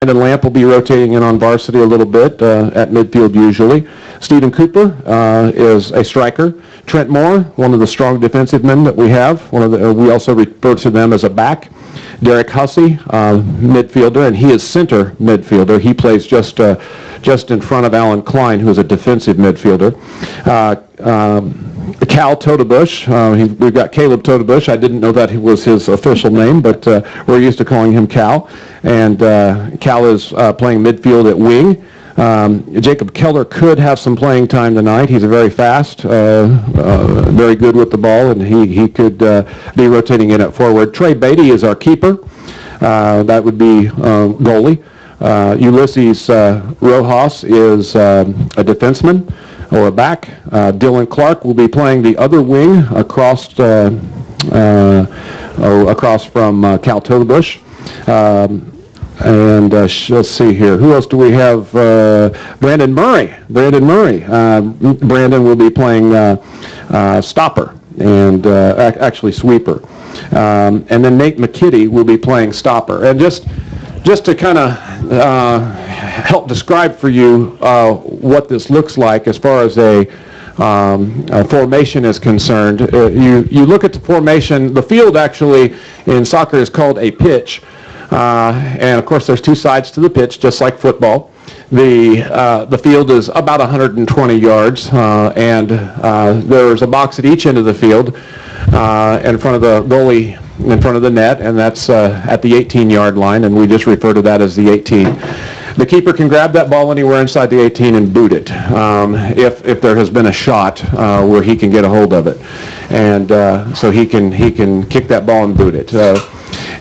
Brandon Lamp will be rotating in on varsity a little bit at midfield usually. Stephen Cooper is a striker. Trent Moore, one of the strong defensive men that we have. We also refer to them as a back. Derek Hussey, midfielder, and he is center midfielder. He plays just in front of Alan Klein, who is a defensive midfielder. Cal Totebush, we've got Caleb Totebush. I didn't know that was his official name, but we're used to calling him Cal. And Cal is playing midfield at wing. Jacob Keller could have some playing time tonight. He's very fast, very good with the ball, and he could be rotating in at forward. Trey Beatty is our keeper. That would be goalie. Ulysses Rojas is a defenseman or a back. Dylan Clark will be playing the other wing across from Cal Totebush. And let's see here. Who else do we have? Brandon Murray. Brandon will be playing stopper and actually sweeper. And then Nate McKitty will be playing stopper. And just to kind of help describe for you what this looks like as far as a formation is concerned, you look at the formation. The field actually in soccer is called a pitch. And of course, there's two sides to the pitch, just like football. The field is about 120 yards, and there's a box at each end of the field in front of the goalie, in front of the net, and that's at the 18-yard line, and we just refer to that as the 18. The keeper can grab that ball anywhere inside the 18 and boot it if there has been a shot where he can get a hold of it, and so he can kick that ball and boot it.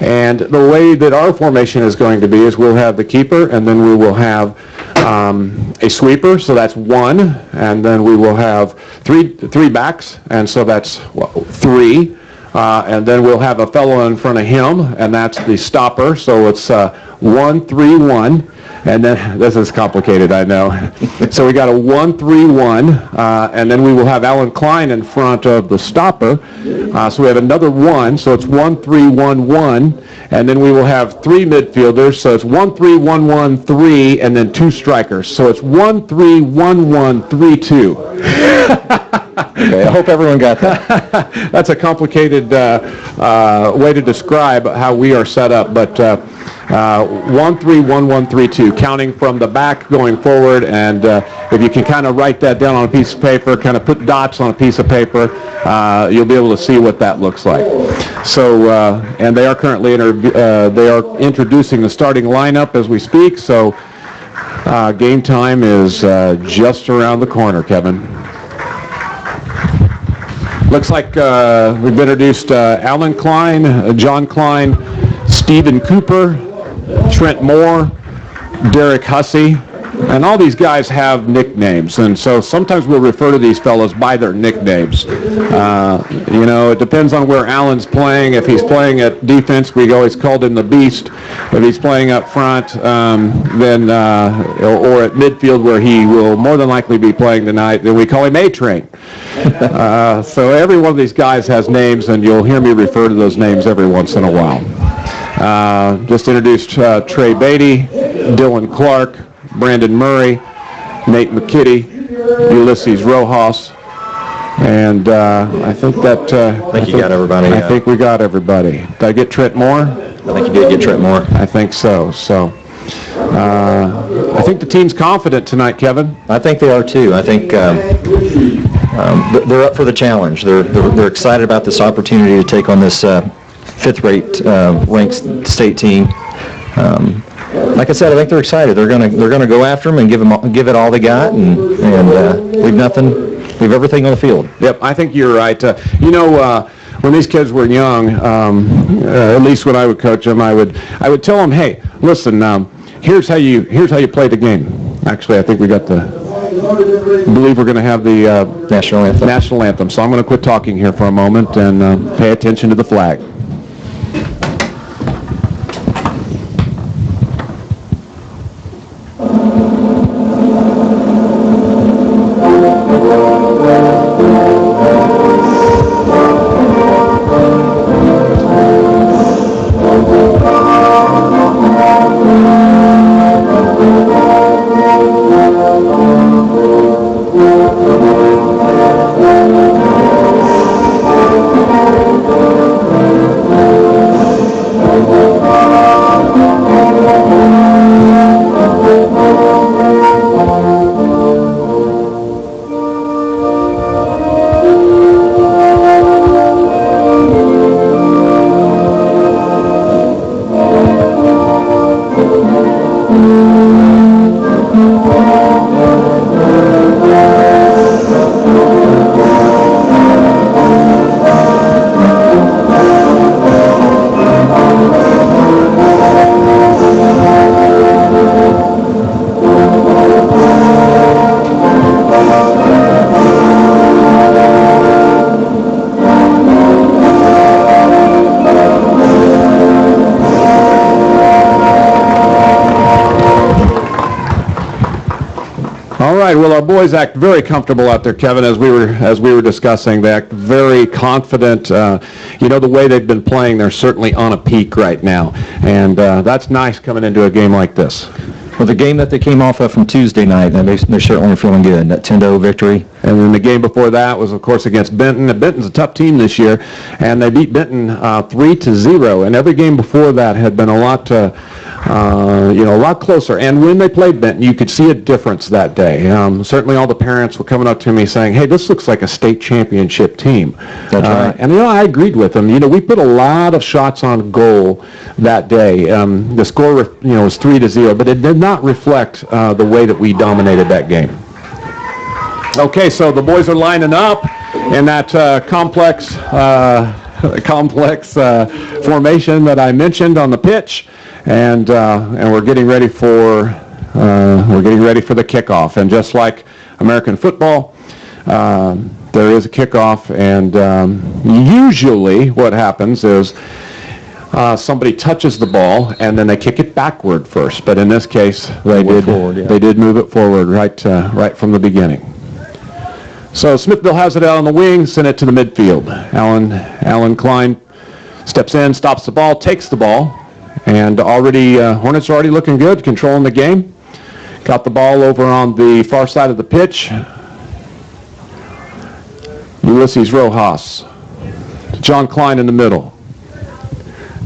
And the way that our formation is going to be is we'll have the keeper, and then we will have a sweeper, so that's one, and then we will have three backs, and so that's three, and then we'll have a fellow in front of him, and that's the stopper, so it's 1-3-1. And then, this is complicated, I know. So we got a 1-3-1, and then we will have Alan Klein in front of the stopper. So we have another 1, so it's 1-3-1-1, and then we will have 3 midfielders, so it's 1-3-1-1-3, and then 2 strikers. So it's 1-3-1-1-3-2. Okay, I hope everyone got that. That's a complicated way to describe how we are set up, but 1-3-1-1-3-2, counting from the back going forward, and if you can kind of write that down on a piece of paper, kind of put dots on a piece of paper, you'll be able to see what that looks like. So, and they are currently introducing the starting lineup as we speak, so game time is just around the corner, Kevin. Looks like we've introduced Alan Klein, John Klein, Stephen Cooper, Trent Moore, Derek Hussey, and all these guys have nicknames, and so sometimes we'll refer to these fellows by their nicknames. It depends on where Alan's playing. If he's playing at defense, we always called him the Beast. If he's playing up front, then or at midfield, where he will more than likely be playing tonight, then we call him A-Train. So every one of these guys has names, and you'll hear me refer to those names every once in a while. Just introduced Trey Beatty, Dylan Clark, Brandon Murray, Nate McKitty, Ulysses Rojas, and I think that... I think you got everybody. I think we got everybody. Did I get Trent Moore? I think you did get Trent Moore. I think so. So I think the team's confident tonight, Kevin. I think they are too. I think they're up for the challenge. They're excited about this opportunity to take on this fifth-rate ranked state team. Like I said, I think they're excited. They're gonna go after them and give it all they got, and leave everything on the field. Yep, I think you're right. When these kids were young, at least when I would coach them, I would tell them, hey, listen, here's how you play the game. Actually, I think we got believe we're going to have the national anthem. So I'm going to quit talking here for a moment and pay attention to the flag. All right. Well, our boys act very comfortable out there, Kevin, as we were discussing. They act very confident. The way they've been playing, they're certainly on a peak right now, and that's nice coming into a game like this. Well, the game that they came off of from Tuesday night, they're certainly feeling good. That 10-0 victory. And then the game before that was, of course, against Benton. And Benton's a tough team this year, and they beat Benton 3-0. And every game before that had been a lot closer. And when they played Benton, you could see a difference that day. Certainly, all the parents were coming up to me saying, "Hey, this looks like a state championship team." That's right. And I agreed with them. We put a lot of shots on goal that day. The score, was 3-0, but it did not reflect the way that we dominated that game. Okay, so the boys are lining up in that complex formation that I mentioned on the pitch, and we're getting ready for the kickoff. And just like American football, there is a kickoff, and usually what happens is somebody touches the ball and then they kick it backward first. But in this case, they did move it forward right from the beginning. So Smithville has it out on the wing, send it to the midfield. Alan Klein steps in, stops the ball, takes the ball, and Hornets are already looking good, controlling the game. Got the ball over on the far side of the pitch. Ulysses Rojas. John Klein in the middle.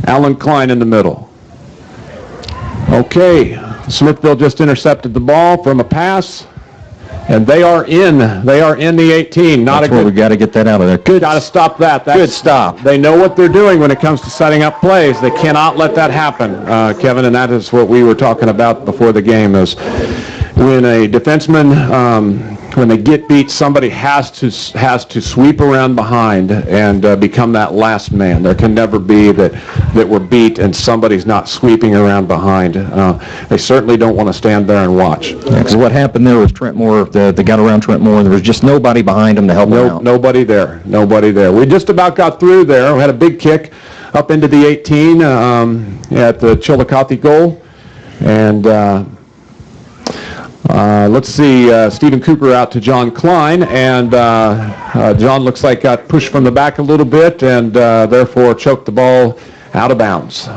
Alan Klein in the middle. Okay, Smithville just intercepted the ball from a pass. And they are in the 18. That's where we got to get that out of there. Got to stop that. Good stop. They know what they're doing when it comes to setting up plays. They cannot let that happen, Kevin, and that is what we were talking about before the game, is when a defenseman, when they get beat, somebody has to sweep around behind and become that last man. There can never be that we're beat and somebody's not sweeping around behind. They certainly don't want to stand there and watch. Because what happened there was Trent Moore, they got around Trent Moore, and there was just nobody behind him to help him out. Nobody there. We just about got through there. We had a big kick up into the 18 at the Chillicothe goal. And let's see, Stephen Cooper out to John Klein, and John looks like got pushed from the back a little bit and therefore choked the ball out of bounds.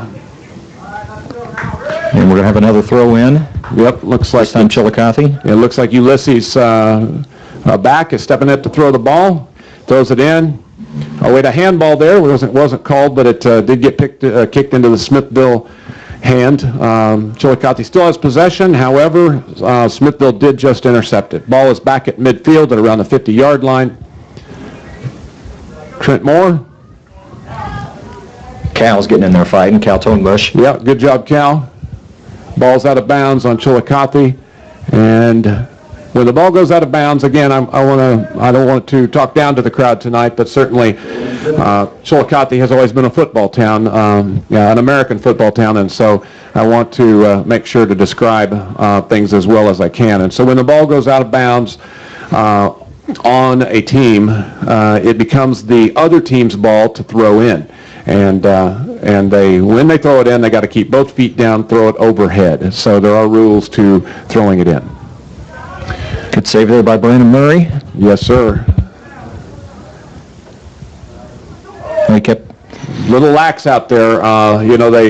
And we're going to have another throw in. Yep, looks like this time Chillicothe. It looks like Ulysses back is stepping up to throw the ball, throws it in. Oh wait, a handball there wasn't called, but it did get kicked into the Smithville hand. Chillicothe still has possession. However, Smithville did just intercept it. Ball is back at midfield at around the 50-yard line. Trent Moore. Cal's getting in there fighting. Cal Tonebush. Yeah, good job, Cal. Ball's out of bounds on Chillicothe, and when the ball goes out of bounds, again, I don't want to talk down to the crowd tonight, but certainly Chillicothe has always been a football town, an American football town, and so I want to make sure to describe things as well as I can. And so when the ball goes out of bounds on a team, it becomes the other team's ball to throw in. And when they throw it in, they got to keep both feet down, throw it overhead. So there are rules to throwing it in. Good save there by Brandon Murray. Yes, sir. They kept a little lax out there.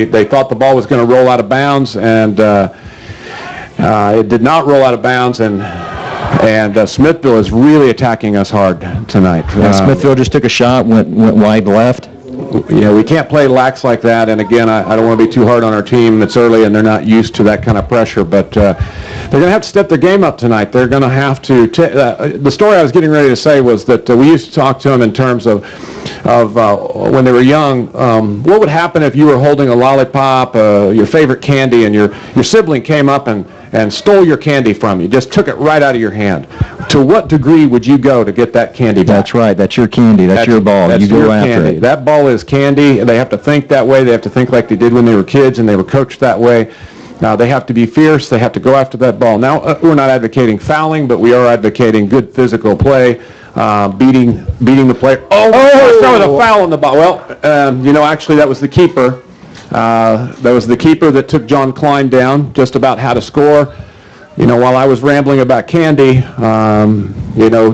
They thought the ball was going to roll out of bounds, and it did not roll out of bounds. And Smithville is really attacking us hard tonight. Smithville just took a shot, went wide left. We can't play lax like that. And again, I don't want to be too hard on our team. It's early and they're not used to that kind of pressure. But They're going to have to step their game up tonight. They're going to have to. The story I was getting ready to say was that we used to talk to them in terms of when they were young. What would happen if you were holding a lollipop, your favorite candy, and your sibling came up and stole your candy from you, just took it right out of your hand? To what degree would you go to get that candy back? That's right. That's your candy. That's your ball. That's You go your after candy. it. That ball is candy. They have to think that way. They have to think like they did when they were kids, and they were coached that way. They have to be fierce. They have to go after that ball. Now, we're not advocating fouling, but we are advocating good physical play, beating the player. That was a foul on the ball. Well, actually, that was the keeper. That was the keeper that took John Klein down just about how to score. While I was rambling about candy,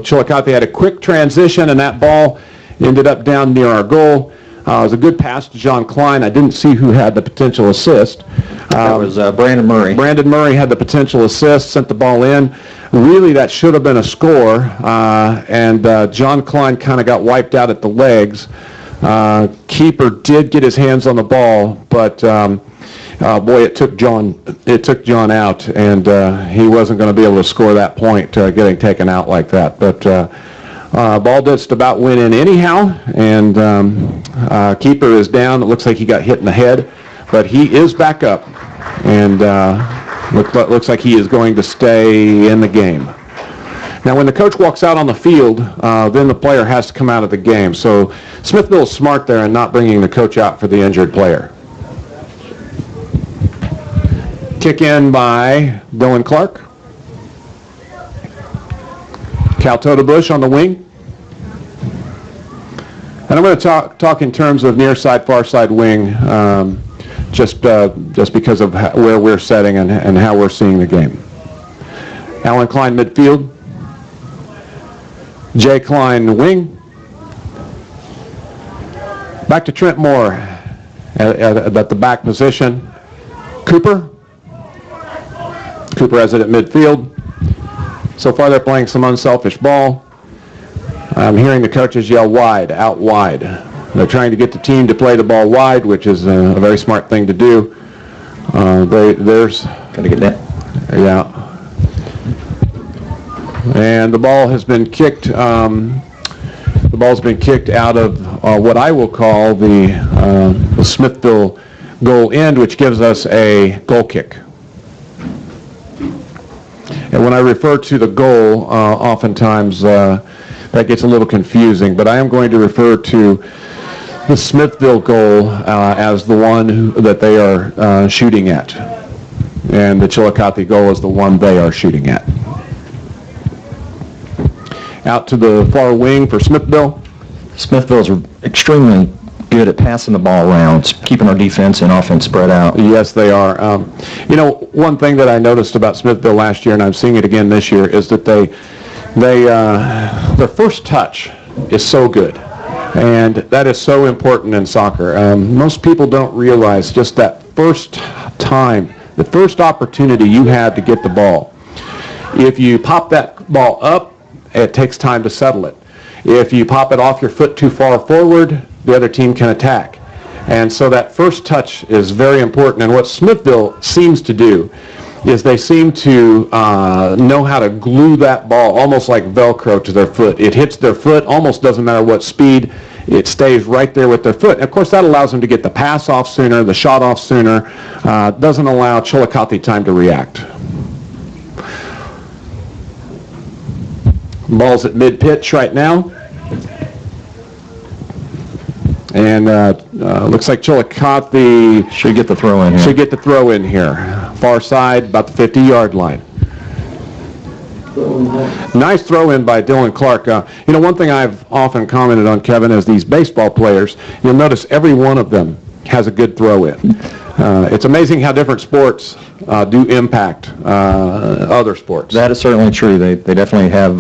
Chillicothe had a quick transition, and that ball ended up down near our goal. It was a good pass to John Klein. I didn't see who had the potential assist. That was Brandon Murray. Brandon Murray had the potential assist, sent the ball in. Really, that should have been a score, and John Klein kind of got wiped out at the legs. Keeper did get his hands on the ball, but boy, it took John out, and he wasn't going to be able to score that point, getting taken out like that. But ball just about went in anyhow, and keeper is down. It looks like he got hit in the head, but he is back up, and looks like he is going to stay in the game. Now, when the coach walks out on the field, then the player has to come out of the game. So Smithville is smart there in not bringing the coach out for the injured player. Kick in by Dylan Clark. Chillicothe Bush on the wing. And I'm going to talk in terms of near side, far side wing, just because of where we're setting and how we're seeing the game. Alan Klein midfield. Jay Klein wing. Back to Trent Moore at the back position. Cooper has it at midfield. So far they're playing some unselfish ball. I'm hearing the coaches yell wide, out wide. They're trying to get the team to play the ball wide, which is a very smart thing to do. There's... Got to get that. Yeah. And the ball has been kicked. The ball's been kicked out of what I will call the Smithville goal end, which gives us a goal kick. And when I refer to the goal, oftentimes that gets a little confusing, but I am going to refer to the Smithville goal as the one that they are shooting at. And the Chillicothe goal is the one they are shooting at. Out to the far wing for Smithville. Smithville's extremely good at passing the ball around, keeping our defense and offense spread out. Yes, they are. One thing that I noticed about Smithville last year, and I'm seeing it again this year, is that their first touch is so good, and that is so important in soccer. Most people don't realize just that first time, the first opportunity you have to get the ball. If you pop that ball up, it takes time to settle it. If you pop it off your foot too far forward, the other team can attack. And so that first touch is very important. And what Smithville seems to do is they seem to know how to glue that ball almost like Velcro to their foot. It hits their foot, almost doesn't matter what speed, it stays right there with their foot. And of course, that allows them to get the pass off sooner, the shot off sooner, doesn't allow Chillicothe time to react. Ball's at mid-pitch right now. And looks like Chillicothe should get the throw in here. Should get the throw in here. Far side, about the 50-yard line. Nice throw in by Dylan Clark. One thing I've often commented on, Kevin, is these baseball players, you'll notice every one of them has a good throw in. It's amazing how different sports do impact other sports. That is certainly true. They definitely have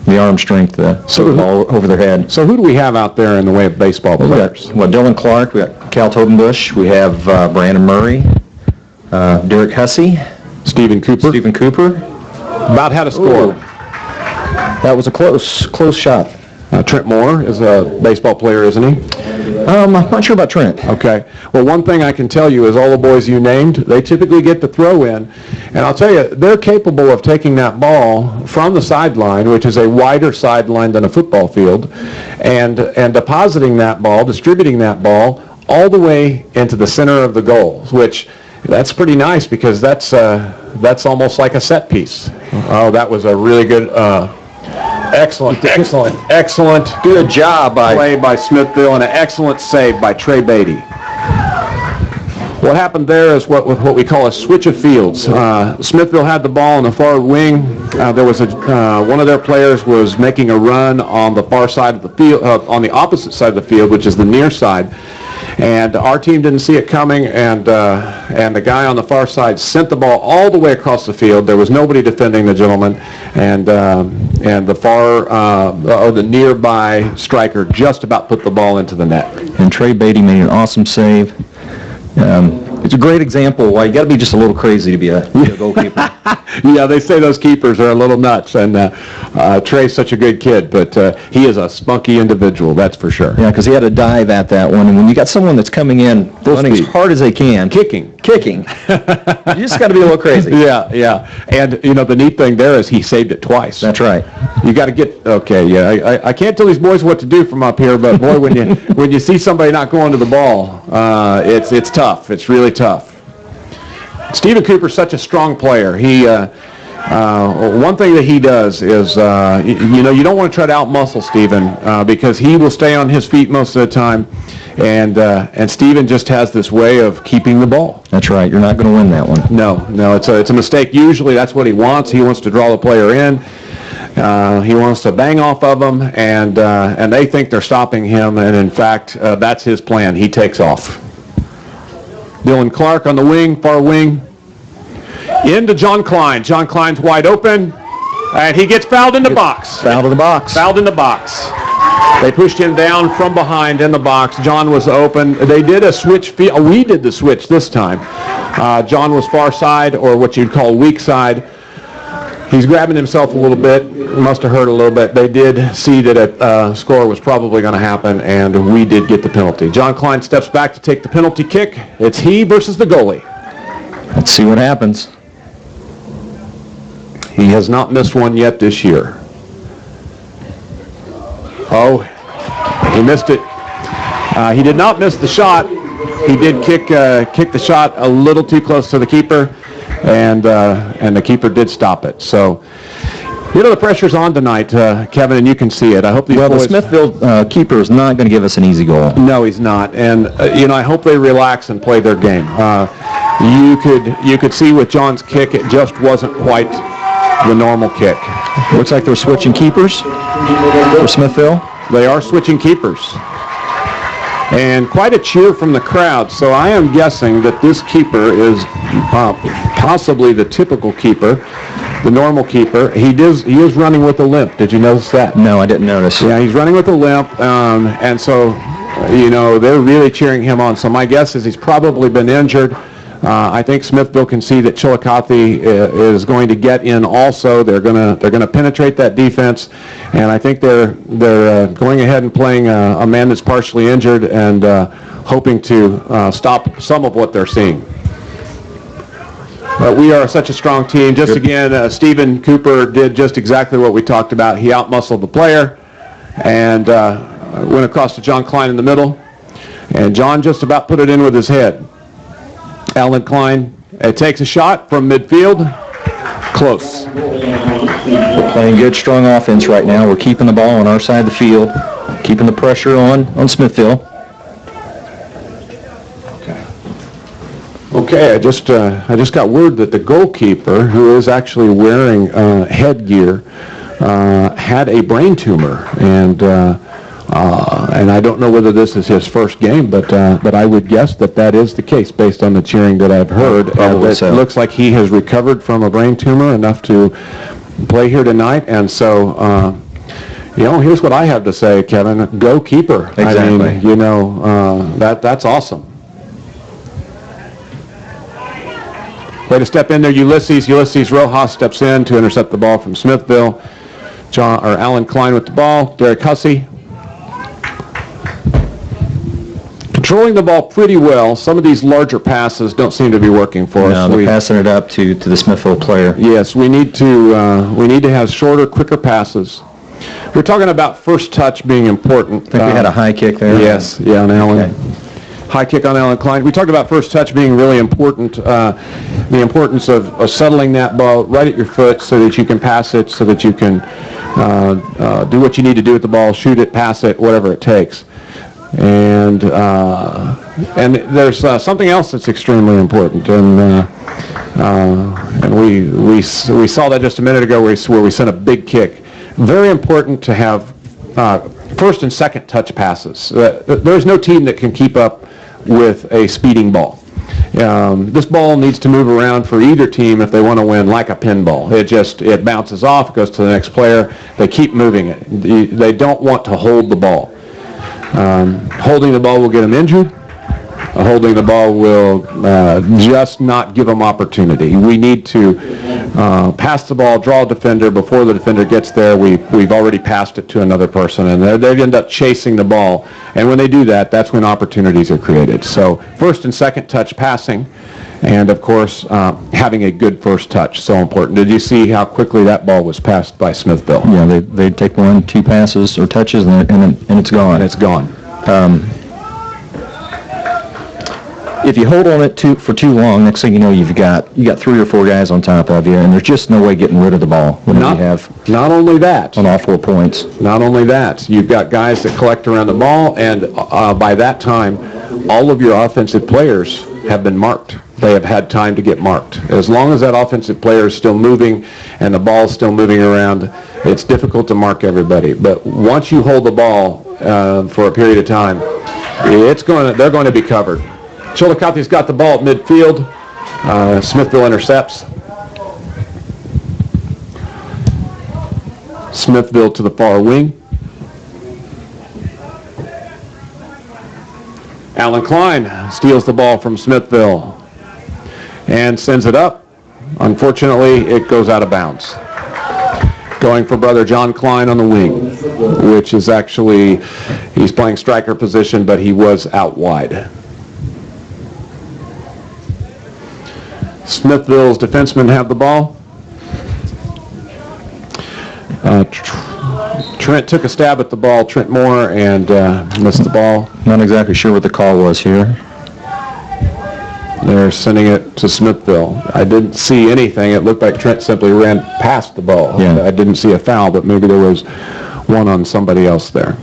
the arm strength to put the ball over their head. So who do we have out there in the way of baseball players? Well, Dylan Clark, we got Chillicothe Bush, we have Brandon Murray, Derek Hussey, Stephen Cooper. About how to score. That was a close shot. Trent Moore is a baseball player, isn't he? I'm not sure about Trent. Okay. Well, one thing I can tell you is all the boys you named, they typically get the throw in. And I'll tell you, they're capable of taking that ball from the sideline, which is a wider sideline than a football field, and depositing that ball, distributing that ball all the way into the center of the goal, which that's pretty nice because that's almost like a set piece. Oh, that was a really good excellent. Good job play by Smithville and an excellent save by Trey Beatty. What happened there is what we call a switch of fields. Smithville had the ball on the far wing. There was one of their players was making a run on the far side of the field, on the opposite side of the field, which is the near side. And our team didn't see it coming, and the guy on the far side sent the ball all the way across the field. There was nobody defending the gentleman, and the the nearby striker just about put the ball into the net. And Trey Beatty made an awesome save. It's a great example why you got to be just a little crazy to be a goalkeeper. Yeah, they say those keepers are a little nuts, and Trey's such a good kid, but he is a spunky individual, that's for sure. Yeah, because he had to dive at that one, and when you got someone that's coming in, running as hard as they can, kicking, you just got to be a little crazy. Yeah, and the neat thing there is he saved it twice. That's right. You got to get I can't tell these boys what to do from up here, but boy, when you see somebody not going to the ball, it's tough. It's really tough. Stephen Cooper's such a strong player. He one thing that he does is you don't want to try to outmuscle Stephen because he will stay on his feet most of the time, and Stephen just has this way of keeping the ball. That's right. You're not going to win that one. No, it's a mistake. Usually that's what he wants. He wants to draw the player in. He wants to bang off of them, and they think they're stopping him, and in fact, that's his plan. He takes off. Dylan Clark on the wing, far wing. Into John Klein. John Klein's wide open, and he gets fouled in the box. Fouled in the box. Fouled in the box. They pushed him down from behind in the box. John was open. They did a switch. We did the switch this time. John was far side, or what you'd call weak side. He's grabbing himself a little bit. Must have hurt a little bit. They did see that a score was probably going to happen, and we did get the penalty. John Klein steps back to take the penalty kick. It's he versus the goalie. Let's see what happens. He has not missed one yet this year. Oh, he missed it. He did not miss the shot. He did kick the shot a little too close to the keeper, and the keeper did stop it. So, the pressure's on tonight, Kevin, and you can see it. I hope these boys... the Smithville keeper is not going to give us an easy goal. No, he's not. And, I hope they relax and play their game. You could see with John's kick, it just wasn't quite the normal kick. Looks like they're switching keepers for Smithville. They are switching keepers. And quite a cheer from the crowd, so I am guessing that this keeper is possibly the typical keeper, the normal keeper. He is running with a limp. Did you notice that? No, I didn't notice. Yeah, he's running with a limp, and so, they're really cheering him on. So my guess is he's probably been injured. I think Smithville can see that Chillicothe is going to get in also. They're going to penetrate that defense, and I think they're going ahead and playing a man that's partially injured and hoping to stop some of what they're seeing. But we are such a strong team. Just again, Stephen Cooper did just exactly what we talked about. He outmuscled the player and went across to John Klein in the middle, and John just about put it in with his head. Alan Klein takes a shot from midfield. Close. We're playing good, strong offense right now. We're keeping the ball on our side of the field, keeping the pressure on Smithville. Okay, I just got word that the goalkeeper, who is actually wearing headgear, had a brain tumor, and I don't know whether this is his first game, but I would guess that is the case based on the cheering that I've heard. It looks like he has recovered from a brain tumor enough to play here tonight, and so here's what I have to say, Kevin. Go keeper. Exactly. I mean, that's awesome. Way to step in there, Ulysses. Ulysses Rojas steps in to intercept the ball from Smithville. Alan Klein with the ball. Derek Hussey controlling the ball pretty well. Some of these larger passes don't seem to be working for us. No, they're passing it up to the Smithville player. Yes, we need to have shorter, quicker passes. We're talking about first touch being important. I think we had a high kick there. Yes, yeah, on Alan. Okay. High kick on Alan Klein. We talked about first touch being really important, the importance of settling that ball right at your foot so that you can pass it, so that you can do what you need to do with the ball, shoot it, pass it, whatever it takes. And there's something else that's extremely important, and we saw that just a minute ago where we sent a big kick. Very important to have first and second touch passes. There's no team that can keep up with a speeding ball. This ball needs to move around for either team if they want to win, like a pinball. It bounces off, goes to the next player. They keep moving it. They don't want to hold the ball. Holding the ball will get them injured. Holding the ball will just not give them opportunity. We need to pass the ball, draw a defender. Before the defender gets there, we've already passed it to another person, and they end up chasing the ball. And when they do that, that's when opportunities are created. So first and second touch passing, and of course having a good first touch, so important. Did you see how quickly that ball was passed by Smithville? Yeah, they take 1-2 passes or touches, and it's gone. And it's gone. If you hold on it for too long, next thing you know, you got 3 or 4 guys on top of you, and there's just no way getting rid of the ball when you have not only that on all 4 points. Not only that, you've got guys that collect around the ball, and by that time, all of your offensive players have been marked. They have had time to get marked. As long as that offensive player is still moving and the ball is still moving around, it's difficult to mark everybody. But once you hold the ball for a period of time, they're going to be covered. Chillicothe's got the ball at midfield. Smithville intercepts. Smithville to the far wing. Alan Klein steals the ball from Smithville and sends it up. Unfortunately, it goes out of bounds. Going for brother John Klein on the wing, which is actually, he's playing striker position, but he was out wide. Smithville's defensemen have the ball. Trent took a stab at the ball, Trent Moore, and missed the ball. Not exactly sure what the call was here. They're sending it to Smithville. I didn't see anything. It looked like Trent simply ran past the ball. Yeah. I didn't see a foul, but maybe there was one on somebody else there.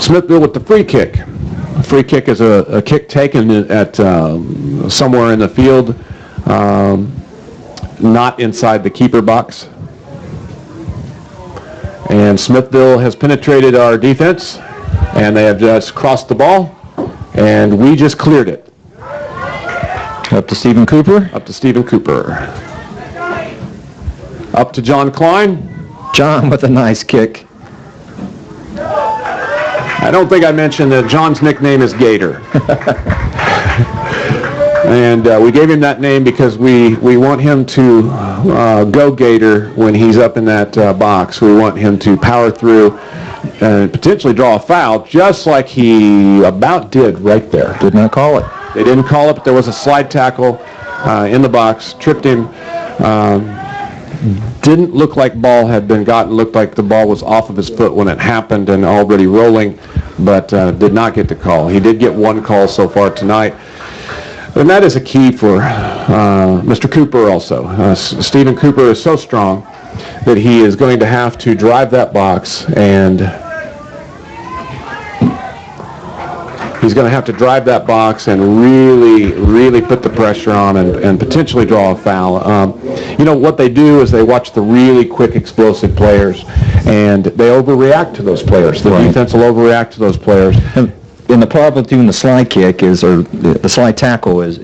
Smithville with the free kick. A free kick is a kick taken at somewhere in the field, not inside the keeper box. And Smithville has penetrated our defense, and they have just crossed the ball, and we just cleared it. Up to Stephen Cooper. Up to Stephen Cooper. Up to John Klein. John with a nice kick. I don't think I mentioned that John's nickname is Gator. And we gave him that name because we want him to go Gator when he's up in that box. We want him to power through and potentially draw a foul, just like he about did right there. Did not call it. They didn't call it, but there was a slide tackle in the box, tripped him. Didn't look like ball had been gotten, looked like the ball was off of his foot when it happened and already rolling, but did not get the call. He did get one call so far tonight. And that is a key for Mr. Cooper also. Stephen Cooper is so strong that he is going to have to drive that box, and he's going to have to drive that box and really, really put the pressure on and potentially draw a foul. You know, what they do is they watch the really quick, explosive players, and they overreact to those players. The defense will overreact to those players. And the problem with doing the slide kick is, or the slide tackle is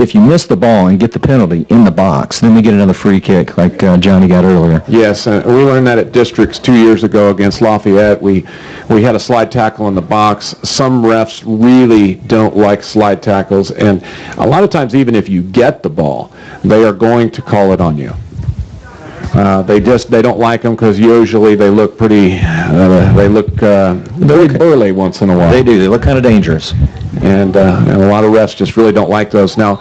if you miss the ball and get the penalty in the box, then we get another free kick like Johnny got earlier. Yes, we learned that at districts 2 years ago against Lafayette. We had a slide tackle in the box. Some refs really don't like slide tackles, and a lot of times even if you get the ball, they are going to call it on you. They don't like them because usually they look pretty, very burly once in a while. They do. They look kind of dangerous. And a lot of refs just really don't like those. Now,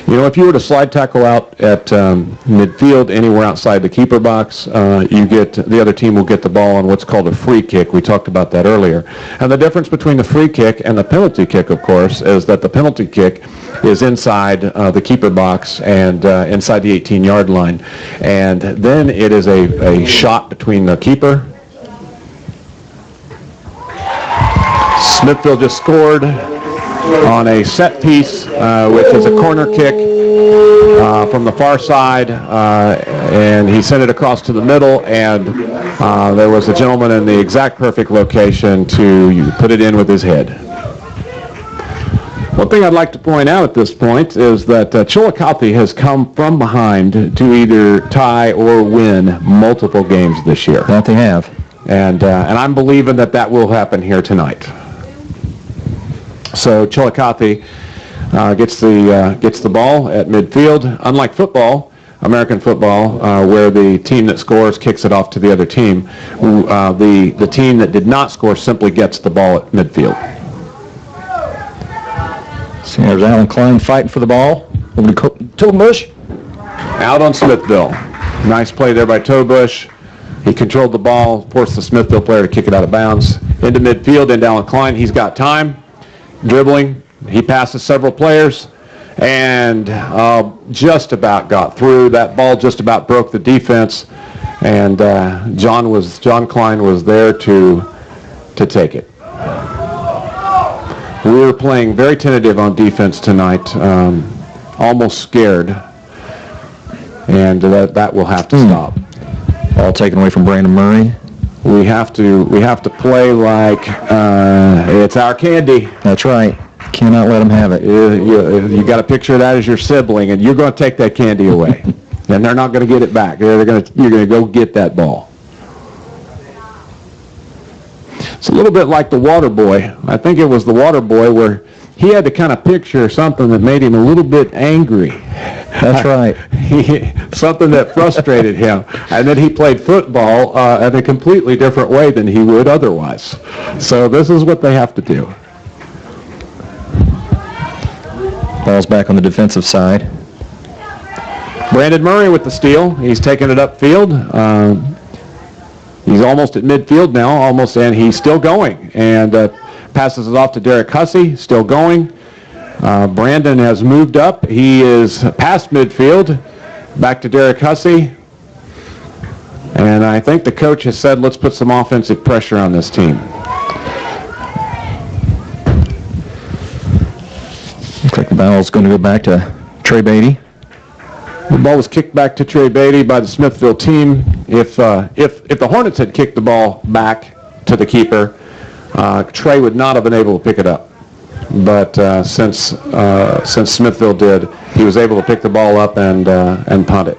if you were to slide tackle out at midfield, anywhere outside the keeper box, the other team will get the ball on what's called a free kick. We talked about that earlier. And the difference between the free kick and the penalty kick, of course, is that the penalty kick is inside the keeper box and inside the 18-yard line. And then it is a shot between the keeper. Smithville just scored on a set piece, which is a corner kick from the far side, and he sent it across to the middle, and there was a gentleman in the exact perfect location to put it in with his head. One thing I'd like to point out at this point is that Chillicothe has come from behind to either tie or win multiple games this year. That they have. And I'm believing that will happen here tonight. So Chillicothe gets the ball at midfield. Unlike football, American football, where the team that scores kicks it off to the other team, the team that did not score simply gets the ball at midfield. So there's Alan Klein fighting for the ball. Over to Tobush. Out on Smithville. Nice play there by Tobush. He controlled the ball, forced the Smithville player to kick it out of bounds. Into midfield, into Alan Klein. He's got time. Dribbling. He passes several players and just about got through. That ball just about broke the defense, and John Klein was there to take it. We were playing very tentative on defense tonight, almost scared, and that will have to stop. Ball taken away from Brandon Murray. We have to play like it's our candy. That's right. Cannot let them have it. You got to picture that as your sibling, and you're going to take that candy away, and they're not going to get it back. You're going to go get that ball. It's a little bit like the water boy. I think it was the water boy where he had to kind of picture something that made him a little bit angry. That's right. Something that frustrated him. And then he played football in a completely different way than he would otherwise. So this is what they have to do. Ball's back on the defensive side. Brandon Murray with the steal. He's taking it upfield. He's almost at midfield now, and he's still going. And passes it off to Derek Hussey, still going. Brandon has moved up. He is past midfield. Back to Derek Hussey. And I think the coach has said, let's put some offensive pressure on this team. Looks like the ball's going to go back to Trey Beatty. The ball was kicked back to Trey Beatty by the Smithville team. If the Hornets had kicked the ball back to the keeper, Trey would not have been able to pick it up. But since Smithville did, he was able to pick the ball up and punt it.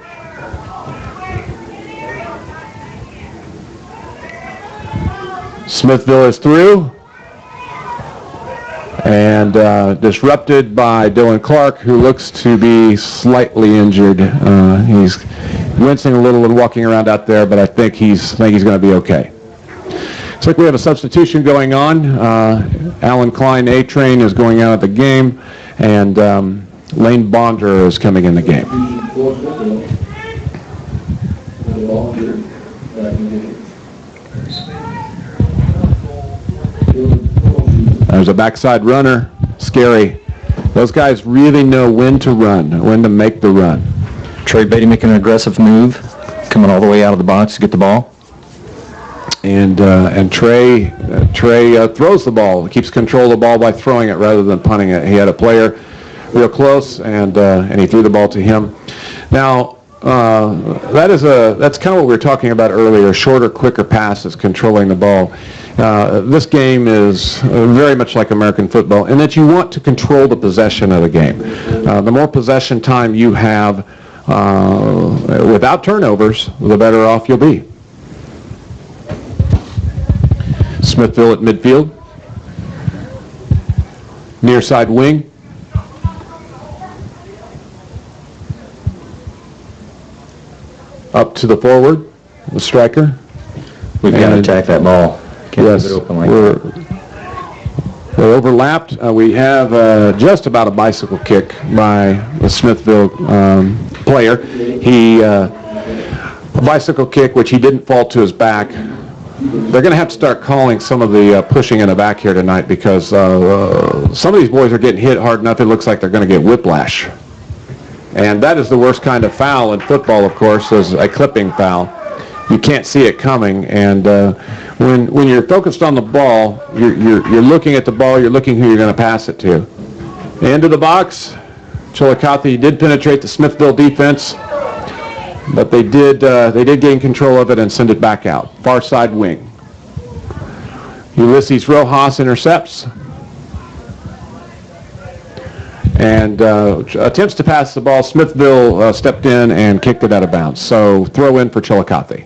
Smithville is through. And disrupted by Dylan Clark, who looks to be slightly injured. He's wincing a little and walking around out there, but I think he's going to be okay. Looks like we have a substitution going on. Alan Klein, A-Train, is going out of the game, and Lane Bonder is coming in the game. There's a backside runner. Scary. Those guys really know when to run, when to make the run. Trey Beatty making an aggressive move, coming all the way out of the box to get the ball. And Trey throws the ball, keeps control of the ball by throwing it rather than punting it. He had a player real close, and he threw the ball to him. Now, that's kind of what we were talking about earlier, shorter, quicker passes, controlling the ball. This game is very much like American football in that you want to control the possession of the game. The more possession time you have without turnovers, the better off you'll be. Smithville at midfield. Near side wing. Up to the forward, the striker. We've got to attack that ball. Can't Yes, leave it open like we're overlapped. We have just about a bicycle kick by the Smithville player. A bicycle kick which he didn't fall to his back. They're going to have to start calling some of the pushing in the back here tonight because some of these boys are getting hit hard enough it looks like they're going to get whiplash. And that is the worst kind of foul in football, of course, is a clipping foul. You can't see it coming, and when you're focused on the ball, you're looking at the ball, you're looking who you're going to pass it to. Into the box, Chillicothe did penetrate the Smithville defense, but they did gain control of it and send it back out. Far side wing. Ulysses Rojas intercepts. And attempts to pass the ball. Smithville stepped in and kicked it out of bounds. So throw in for Chillicothe.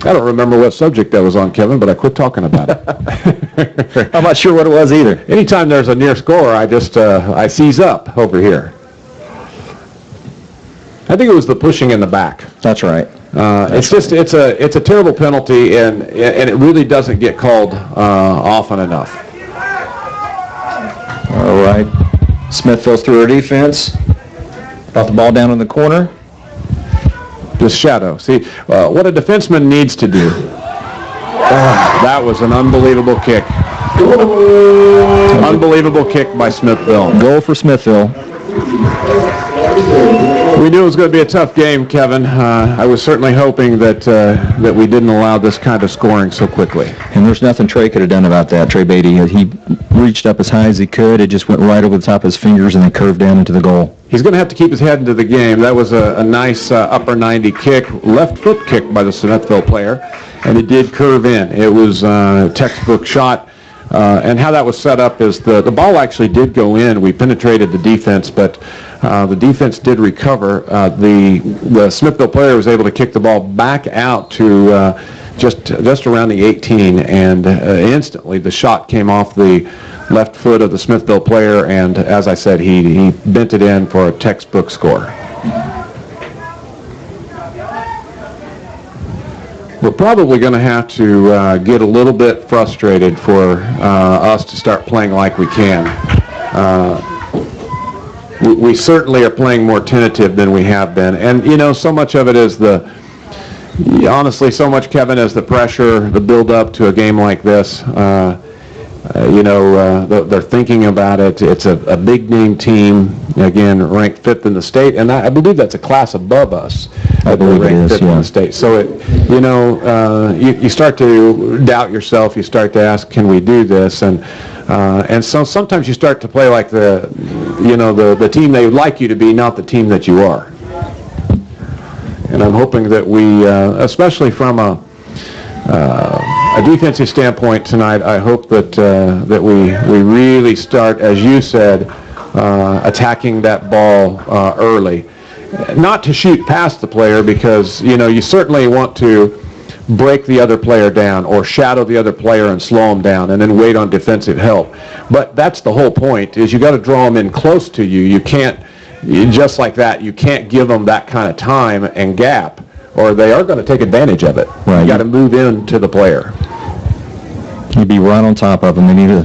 I don't remember what subject that was on, Kevin, but I quit talking about it. I'm not sure what it was either. Anytime there's a near score, I seize up over here. I think it was the pushing in the back. That's right. It's a terrible penalty, and it really doesn't get called often enough. All right. Smithville's through her defense. Brought the ball down in the corner. Just shadow. See, what a defenseman needs to do. That was an unbelievable kick. Unbelievable kick by Smithville. Goal for Smithville. We knew it was going to be a tough game, Kevin. I was certainly hoping that we didn't allow this kind of scoring so quickly. And there's nothing Trey could have done about that, Trey Beatty. He reached up as high as he could. It just went right over the top of his fingers and then curved down into the goal. He's going to have to keep his head into the game. That was a nice upper 90 kick, left foot kick by the Smithville player, and it did curve in. It was a textbook shot. And how that was set up is the ball actually did go in. We penetrated the defense, but the defense did recover. The Smithville player was able to kick the ball back out to just around the 18, and instantly the shot came off the left foot of the Smithville player, and as I said, he bent it in for a textbook score. We're probably going to have to get a little bit frustrated for us to start playing like we can. We certainly are playing more tentative than we have been. And, so much of it is honestly, so much, Kevin, is the pressure, the build-up to a game like this. They're thinking about it. It's a big-name team, again, ranked 5th in the state, and I believe that's a class above us. I believe it is, ranked 5th in the state. So, you start to doubt yourself. You start to ask, can we do this? And so sometimes you start to play like the team they would like you to be, not the team that you are. And I'm hoping that we, especially from a defensive standpoint tonight, I hope that we really start, as you said, attacking that ball early. Not to shoot past the player, because you certainly want to break the other player down or shadow the other player and slow them down and then wait on defensive help. But that's the whole point, is you got to draw them in close to you. You can't, just like that, you can't give them that kind of time and gap, or they are going to take advantage of it. Right. You got to move into the player. You'd be right on top of them. They need to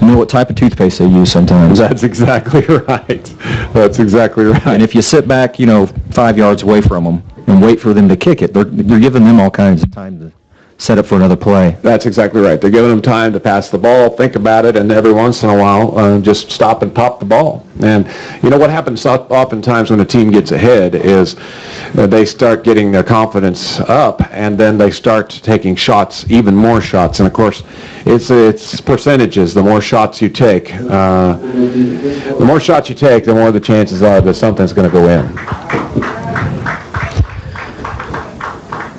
know what type of toothpaste they use sometimes. That's exactly right. That's exactly right. And if you sit back, 5 yards away from them and wait for them to kick it, you're giving them all kinds of time to set up for another play. That's exactly right. They're giving them time to pass the ball, think about it, and every once in a while just stop and pop the ball. And what happens oftentimes when a team gets ahead is they start getting their confidence up, and then they start taking shots, even more shots. And of course, it's percentages. The more shots you take, the more the chances are that something's going to go in.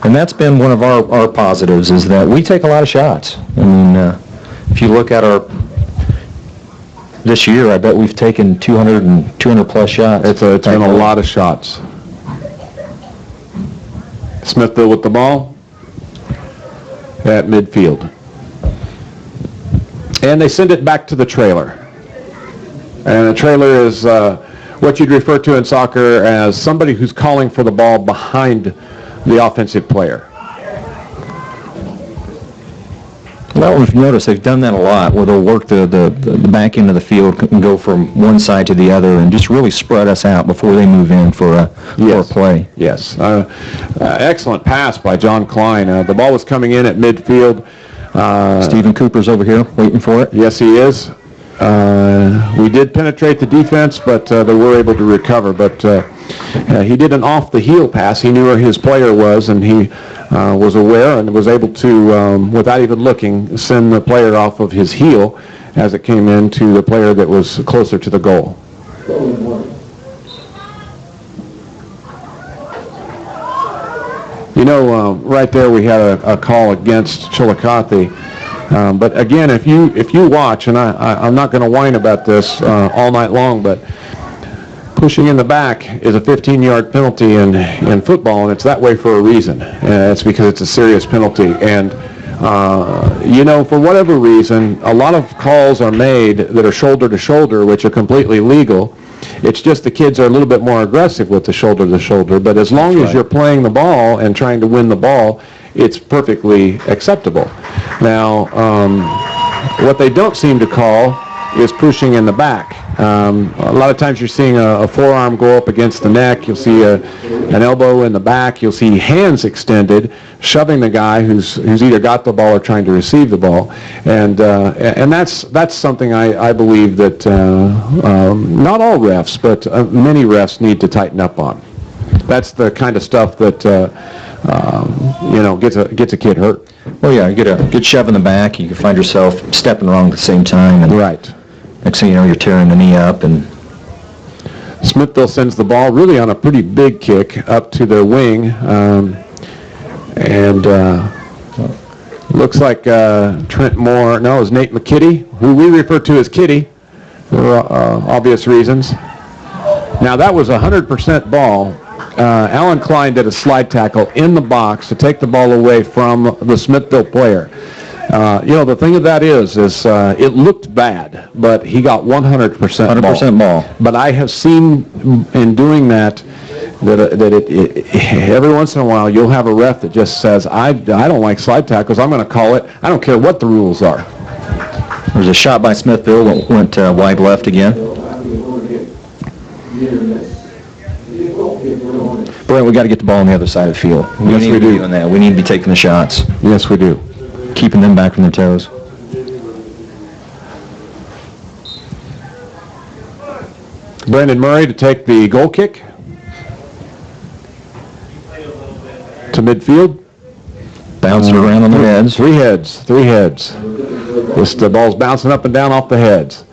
And that's been one of our positives, is that we take a lot of shots. I mean, if you look at this year, I bet we've taken 200 plus shots. It's been a lot of shots. Smithville with the ball at midfield. And they send it back to the trailer. And the trailer is what you'd refer to in soccer as somebody who's calling for the ball behind the offensive player. Well, if you notice, they've done that a lot, where they'll work the back end of the field and go from one side to the other and just really spread us out before they move in for a play. Yes. Excellent pass by John Klein. The ball was coming in at midfield. Stephen Cooper's over here waiting for it. Yes, he is. We did penetrate the defense, but they were able to recover. But he did an off-the-heel pass. He knew where his player was, and he was aware and was able to, without even looking, send the player off of his heel as it came into the player that was closer to the goal. You know, right there we had a call against Chillicothe. But again, if you watch, and I'm not going to whine about this all night long, but pushing in the back is a 15-yard penalty in football, and it's that way for a reason. It's because it's a serious penalty. And, you know, for whatever reason, a lot of calls are made that are shoulder to shoulder, which are completely legal. It's just the kids are a little bit more aggressive with the shoulder to shoulder. But as long as you're playing the ball and trying to win the ball, it's perfectly acceptable. Now, what they don't seem to call is pushing in the back. A lot of times you're seeing a forearm go up against the neck. You'll see an elbow in the back. You'll see hands extended, shoving the guy who's either got the ball or trying to receive the ball. And that's something I believe that not all refs, but many refs need to tighten up on. That's the kind of stuff that you know, gets a kid hurt. Well, yeah, you get a good shove in the back, you can find yourself stepping wrong at the same time. And right. Next thing you know, you're tearing the knee up. And Smithville sends the ball really on a pretty big kick up to their wing. And looks like Trent Moore, no, it was Nate McKitty, who we refer to as Kitty for obvious reasons. Now, that was a 100% ball. Alan Klein did a slide tackle in the box to take the ball away from the Smithville player. You know, the thing of that is it looked bad, but he got 100% ball. But I have seen in doing that every once in a while you'll have a ref that just says, I don't like slide tackles, I'm going to call it. I don't care what the rules are. There's a shot by Smithville that went wide left again. Brent, we got to get the ball on the other side of the field. We need to be doing that. We need to be taking the shots. Yes, we do. Keeping them back from their toes. Brandon Murray to take the goal kick to midfield. Bouncing around on the heads. Three heads. The ball's bouncing up and down off the heads.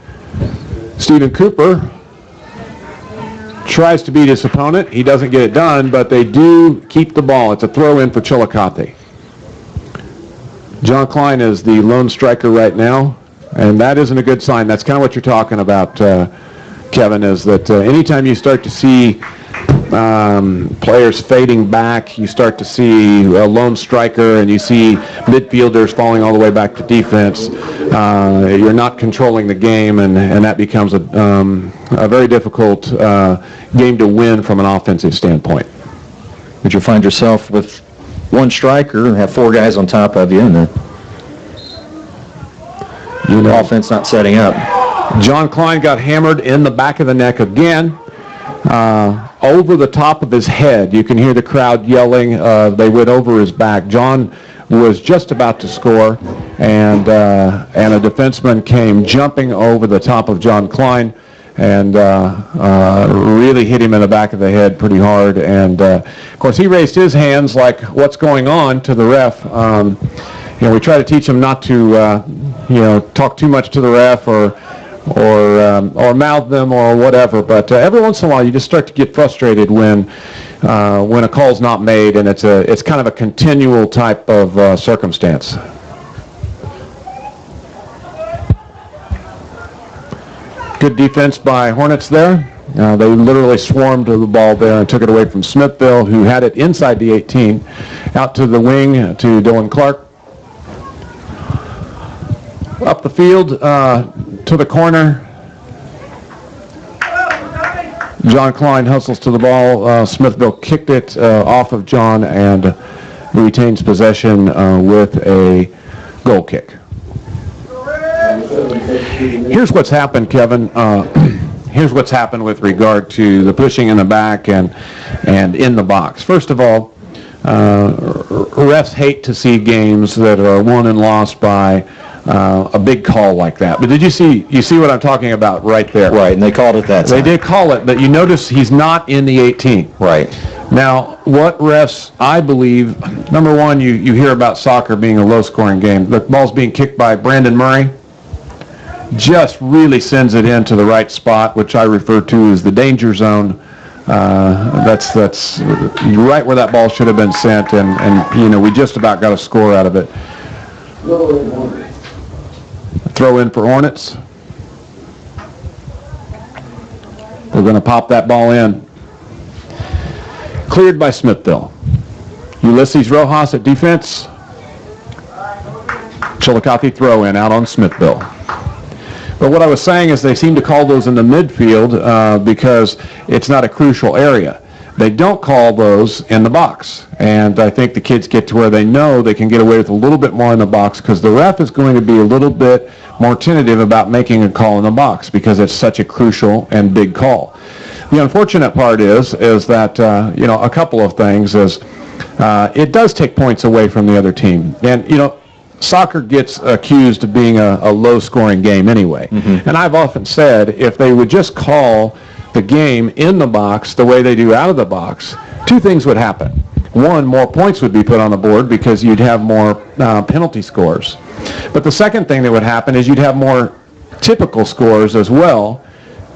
Stephen Cooper tries to beat his opponent. He doesn't get it done, but they do keep the ball. It's a throw-in for Chillicothe. John Klein is the lone striker right now, and that isn't a good sign. That's kind of what you're talking about, Kevin, is that anytime you start to see players fading back, you start to see a lone striker, and you see midfielders falling all the way back to defense, you're not controlling the game, and that becomes a very difficult game to win from an offensive standpoint. But you'll find yourself with one striker and have four guys on top of you, and the offense not setting up. John Klein got hammered in the back of the neck again, over the top of his head. You can hear the crowd yelling. They went over his back. John was just about to score, and a defenseman came jumping over the top of John Klein and really hit him in the back of the head pretty hard. And of course, he raised his hands like, "What's going on?" to the ref. You know, we try to teach him not to, talk too much to the ref or mouth them or whatever. But every once in a while, you just start to get frustrated when when a call's not made, and it's kind of a continual type of circumstance. Good defense by Hornets there. They literally swarmed to the ball there and took it away from Smithville, who had it inside the 18, out to the wing to Dylan Clark. Up the field to the corner. John Klein hustles to the ball. Smithville kicked it off of John and retains possession with a goal kick. Here's what's happened, Kevin. Here's what's happened with regard to the pushing in the back and in the box. First of all, refs hate to see games that are won and lost by a big call like that. But you see what I'm talking about right there? Right, and they called it that time. They did call it, but you notice he's not in the 18. Right. Now, what refs, I believe, number one, you hear about soccer being a low-scoring game. The ball's being kicked by Brandon Murray. Just really sends it into the right spot, which I refer to as the danger zone. That's right where that ball should have been sent, and we just about got a score out of it. Throw in for Hornets. We're going to pop that ball in. Cleared by Smithville. Ulysses Rojas at defense. Chillicothe throw in out on Smithville. But what I was saying is they seem to call those in the midfield because it's not a crucial area. They don't call those in the box. And I think the kids get to where they know they can get away with a little bit more in the box because the ref is going to be a little bit more tentative about making a call in the box because it's such a crucial and big call. The unfortunate part is that, a couple of things is it does take points away from the other team. And, soccer gets accused of being a low-scoring game anyway. Mm-hmm. And I've often said if they would just call the game in the box the way they do out of the box, two things would happen. One, more points would be put on the board because you'd have more penalty scores. But the second thing that would happen is you'd have more typical scores as well.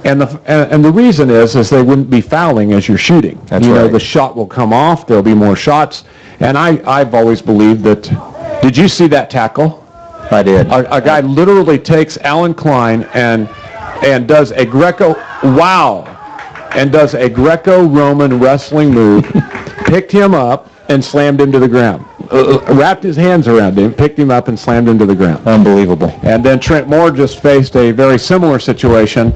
And the reason is they wouldn't be fouling as you're shooting. That's right. The shot will come off, there'll be more shots. And I've always believed that. Did you see that tackle? I did. A guy literally takes Alan Klein and does a Greco-Roman wrestling move, picked him up and slammed him to the ground. Wrapped his hands around him, picked him up and slammed him to the ground. Unbelievable. And then Trent Moore just faced a very similar situation.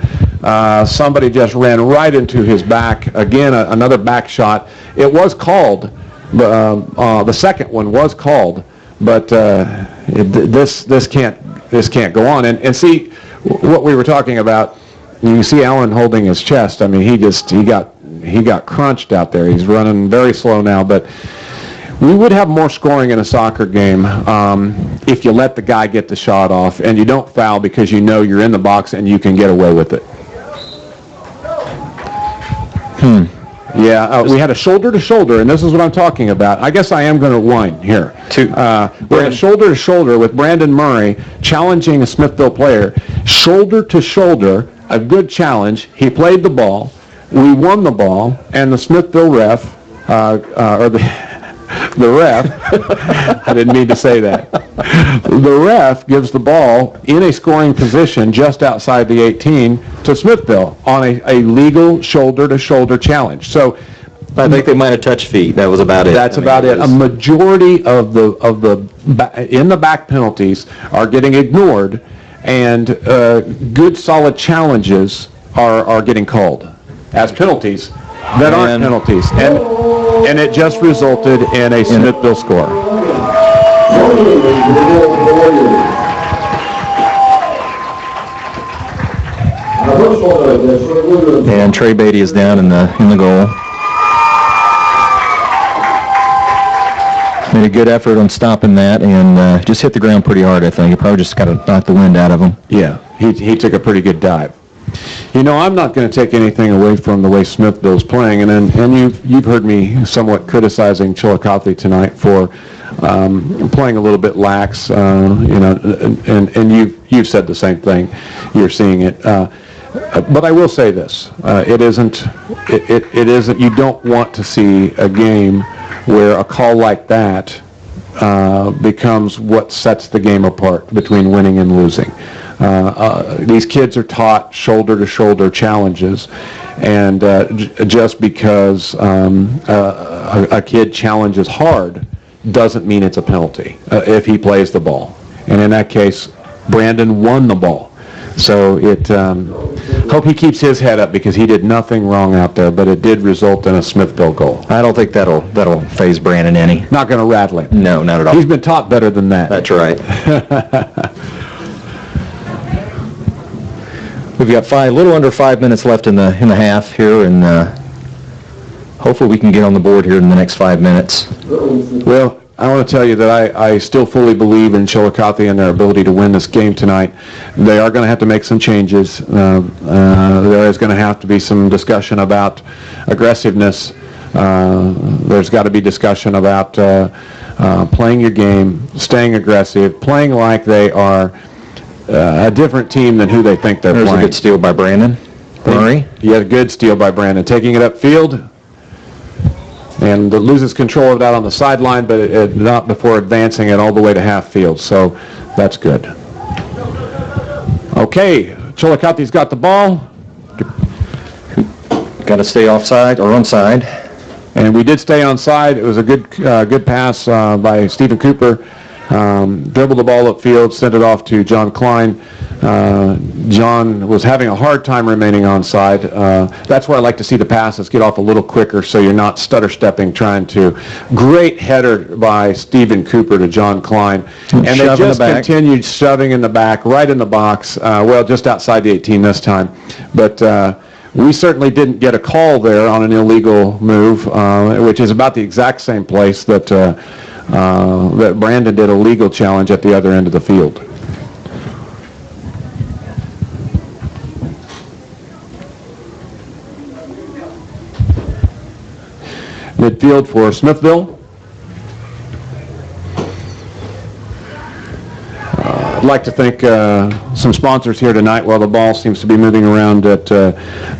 Somebody just ran right into his back. Again, another back shot. It was called. The second one was called. But this can't go on. And see what we were talking about. You see Alan holding his chest. I mean, he got crunched out there. He's running very slow now. But we would have more scoring in a soccer game if you let the guy get the shot off and you don't foul because you're in the box and you can get away with it. Yeah, we had a shoulder-to-shoulder, and this is what I'm talking about. I guess I am going to whine here. We had a shoulder-to-shoulder with Brandon Murray challenging a Smithville player. Shoulder-to-shoulder, a good challenge. He played the ball. We won the ball, and the Smithville ref, the ref, I didn't mean to say that. The ref gives the ball in a scoring position just outside the 18 to Smithville on a legal shoulder-to-shoulder challenge. So I think they might have touched feet. That was about it. That's about it. A majority of the in the back penalties are getting ignored, and good solid challenges are getting called as penalties that aren't penalties, and it just resulted in a Smithville score. And Trey Beatty is down in the goal. Made a good effort on stopping that and just hit the ground pretty hard, I think. It probably just kind of knocked the wind out of him. Yeah, he took a pretty good dive. I'm not going to take anything away from the way Smithville's playing, and you've heard me somewhat criticizing Chillicothe tonight for playing a little bit lax, and you've said the same thing. You're seeing it. But I will say this, it isn't, you don't want to see a game where a call like that becomes what sets the game apart between winning and losing. These kids are taught shoulder-to-shoulder challenges, and just because a kid challenges hard doesn't mean it's a penalty if he plays the ball. And in that case, Brandon won the ball. So hope he keeps his head up because he did nothing wrong out there, but it did result in a Smithville goal. I don't think that'll phase Brandon any. Not going to rattle him. No, not at all. He's been taught better than that. That's right. We've got a little under 5 minutes left in the half here, and hopefully we can get on the board here in the next 5 minutes. Well, I want to tell you that I still fully believe in Chillicothe and their ability to win this game tonight. They are going to have to make some changes. There is going to have to be some discussion about aggressiveness. There's got to be discussion about playing your game, staying aggressive, playing like they are a different team than who they think they're playing. There's a good steal by Brandon Murray. Yeah, a good steal by Brandon. Taking it upfield. And loses control of that on the sideline, but not before advancing it all the way to half field. So that's good. Okay, Chillicothe's got the ball. Got to stay offside or onside. And we did stay onside. It was a good pass by Stephen Cooper. Dribbled the ball upfield, sent it off to John Klein. John was having a hard time remaining onside. That's where I like to see the passes get off a little quicker so you're not stutter-stepping trying to. Great header by Stephen Cooper to John Klein. And they just continued shoving in the back, right in the box, well, just outside the 18 this time. But we certainly didn't get a call there on an illegal move, which is about the exact same place that Brandon did a legal challenge at the other end of the field. Midfield for Smithville. I'd like to thank some sponsors here tonight while the ball seems to be moving around at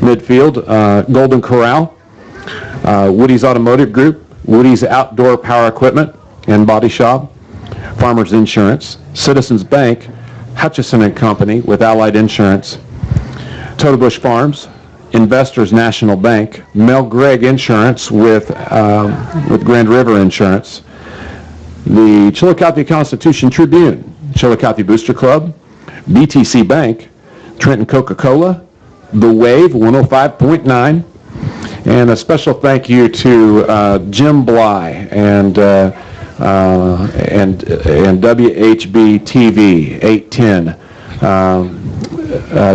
midfield. Golden Corral, Woody's Automotive Group, Woody's Outdoor Power Equipment and Body Shop, Farmers Insurance, Citizens Bank, Hutchison and Company with Allied Insurance, Total Bush Farms, Investors National Bank, Mel Gregg Insurance with Grand River Insurance, the Chillicothe Constitution Tribune, Chillicothe Booster Club, BTC Bank, Trenton Coca-Cola, The Wave 105.9, and a special thank you to Jim Bly and WHB TV 810.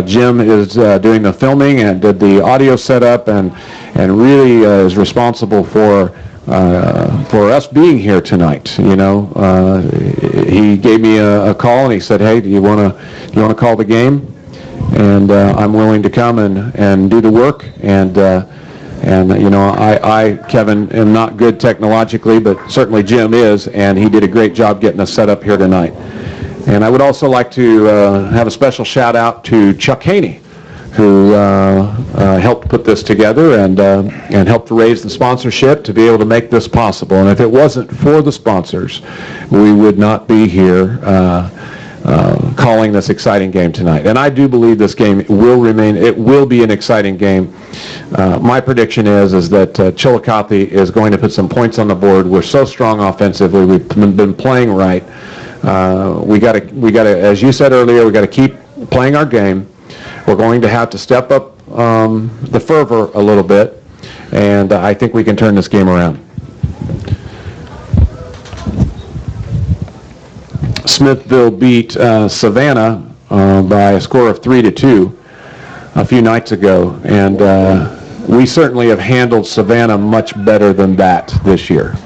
Jim is doing the filming and did the audio setup and really is responsible for us being here tonight. You know, he gave me a call and he said, "Hey, do you want to call the game?" And I'm willing to come and do the work. And you know, I, Kevin, am not good technologically, but certainly Jim is, and he did a great job getting us set up here tonight. And I would also like to have a special shout out to Chuck Haney, who helped put this together and helped raise the sponsorship to be able to make this possible. And if it wasn't for the sponsors, we would not be here calling this exciting game tonight. And I do believe this game will be an exciting game. My prediction is that Chillicothe is going to put some points on the board. We're so strong offensively. We've been playing right. We got to, as you said earlier, we got to keep playing our game. We're going to have to step up the fervor a little bit, and I think we can turn this game around. Smithville beat Savannah by a score of 3-2 a few nights ago, and we certainly have handled Savannah much better than that this year.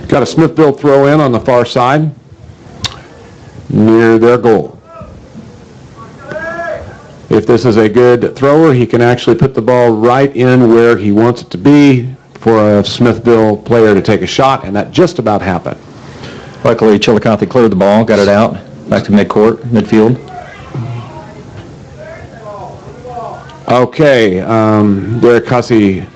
Got a Smithville throw in on the far side near their goal. If this is a good thrower, he can actually put the ball right in where he wants it to be for a Smithville player to take a shot, and that just about happened. Luckily, Chillicothe cleared the ball, got it out. back to midfield. Okay, Derek Hussey